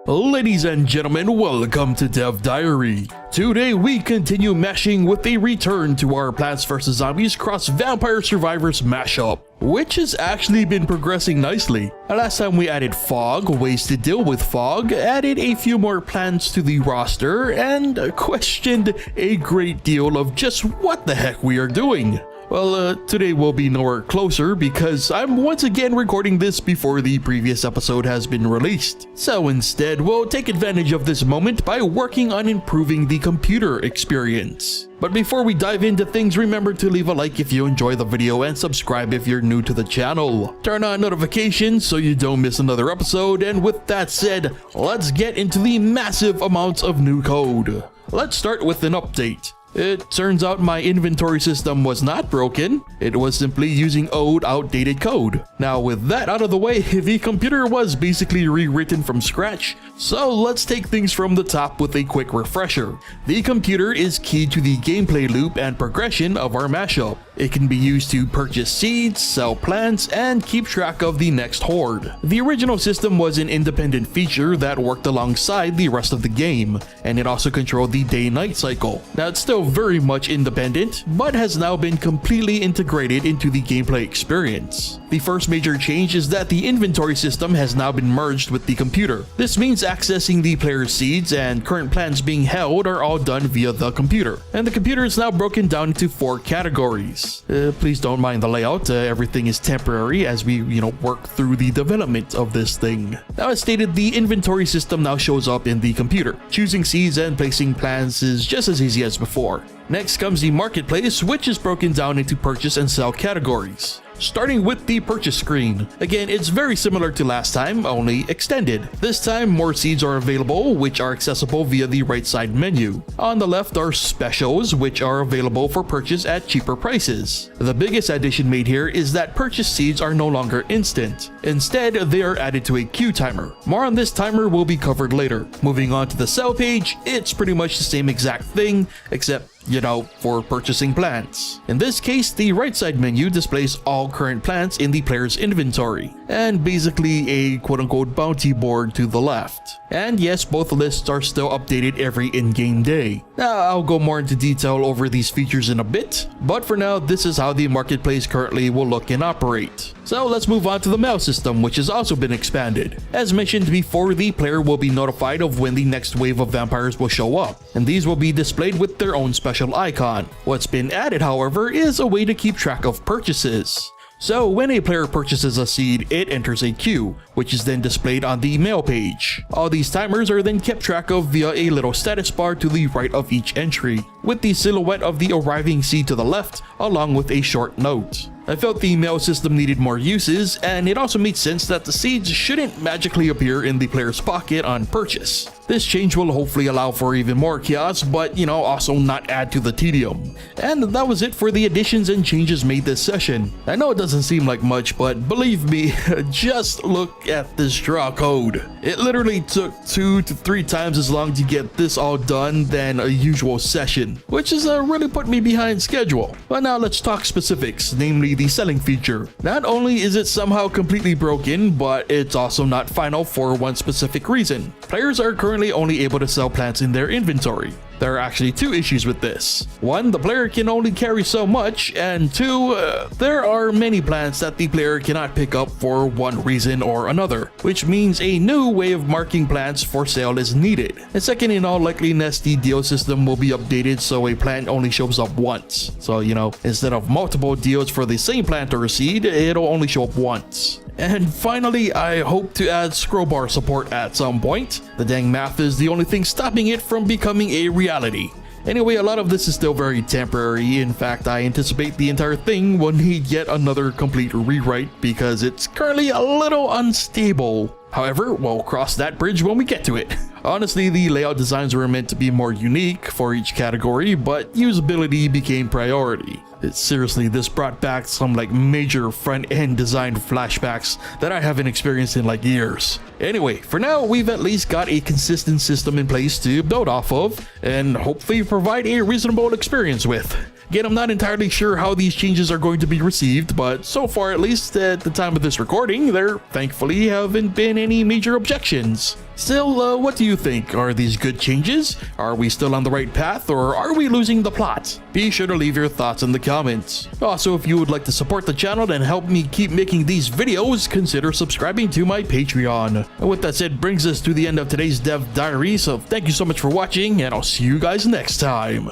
Ladies and gentlemen, welcome to Dev Diary. Today we continue mashing with a return to our Plants vs Zombies Cross Vampire Survivors mashup, which has actually been progressing nicely. Last time we added fog, ways to deal with fog, added a few more plants to the roster, and questioned a great deal of just what the heck we are doing. Well, today we'll be nowhere closer because I'm once again recording this before the previous episode has been released. So instead, we'll take advantage of this moment by working on improving the computer experience. But before we dive into things, remember to leave a like if you enjoy the video and subscribe if you're new to the channel. Turn on notifications so you don't miss another episode, and with that said, let's get into the massive amounts of new code. Let's start with an update. It turns out my inventory system was not broken, it was simply using old outdated code. Now with that out of the way, the computer was basically rewritten from scratch, so let's take things from the top with a quick refresher. The computer is key to the gameplay loop and progression of our mashup. It can be used to purchase seeds, sell plants, and keep track of the next horde. The original system was an independent feature that worked alongside the rest of the game, and it also controlled the day-night cycle. Now it's still very much independent, but has now been completely integrated into the gameplay experience. The first major change is that the inventory system has now been merged with the computer. This means accessing the player's seeds and current plants being held are all done via the computer. And the computer is now broken down into 4 categories. Please don't mind the layout, everything is temporary as we, work through the development of this thing. Now as stated, the inventory system now shows up in the computer. Choosing seeds and placing plants is just as easy as before. Next comes the marketplace, which is broken down into purchase and sell categories. Starting with the purchase screen. Again, it's very similar to last time, only extended. This time, more seeds are available, which are accessible via the right side menu. On the left are specials, which are available for purchase at cheaper prices. The biggest addition made here is that purchase seeds are no longer instant. Instead, they are added to a queue timer. More on this timer will be covered later. Moving on to the sell page, it's pretty much the same exact thing, except for purchasing plants. In this case, the right side menu displays all current plants in the player's inventory, and basically a quote-unquote bounty board to the left. And yes, both lists are still updated every in-game day. Now, I'll go more into detail over these features in a bit, but for now, this is how the marketplace currently will look and operate. So let's move on to the mail system, which has also been expanded. As mentioned before, the player will be notified of when the next wave of vampires will show up, and these will be displayed with their own special icon. What's been added, however, is a way to keep track of purchases. So when a player purchases a seed, it enters a queue, which is then displayed on the mail page. All these timers are then kept track of via a little status bar to the right of each entry, with the silhouette of the arriving seed to the left, along with a short note. I felt the mail system needed more uses, and it also made sense that the seeds shouldn't magically appear in the player's pocket on purchase. This change will hopefully allow for even more chaos, but also not add to the tedium. And that was it for the additions and changes made this session. I know it doesn't seem like much, but believe me, just look at this draw code. It literally took 2 to 3 times as long to get this all done than a usual session, which has really put me behind schedule. But now let's talk specifics, namely the selling feature. Not only is it somehow completely broken, but it's also not final for one specific reason. Players are currently only able to sell plants in their inventory. There are actually 2 issues with this. 1, the player can only carry so much, and 2, there are many plants that the player cannot pick up for one reason or another, which means a new way of marking plants for sale is needed. And second, in all likeliness, the deal system will be updated so a plant only shows up once. So, instead of multiple deals for the same plant or seed, it'll only show up once. And finally, I hope to add scroll bar support at some point. The dang math is the only thing stopping it from becoming a reality. Anyway, a lot of this is still very temporary. In fact, I anticipate the entire thing will need yet another complete rewrite because it's currently a little unstable. However, we'll cross that bridge when we get to it. Honestly, the layout designs were meant to be more unique for each category, but usability became priority. Seriously, this brought back some major front-end design flashbacks that I haven't experienced in years. Anyway, for now, we've at least got a consistent system in place to build off of and hopefully provide a reasonable experience with. Again, I'm not entirely sure how these changes are going to be received, but so far, at least at the time of this recording, there thankfully haven't been any major objections. Still, what do you think? Are these good changes? Are we still on the right path, or are we losing the plot? Be sure to leave your thoughts in the comments. Also, if you would like to support the channel and help me keep making these videos, consider subscribing to my Patreon. And with that said, brings us to the end of today's Dev Diary, so thank you so much for watching, and I'll see you guys next time.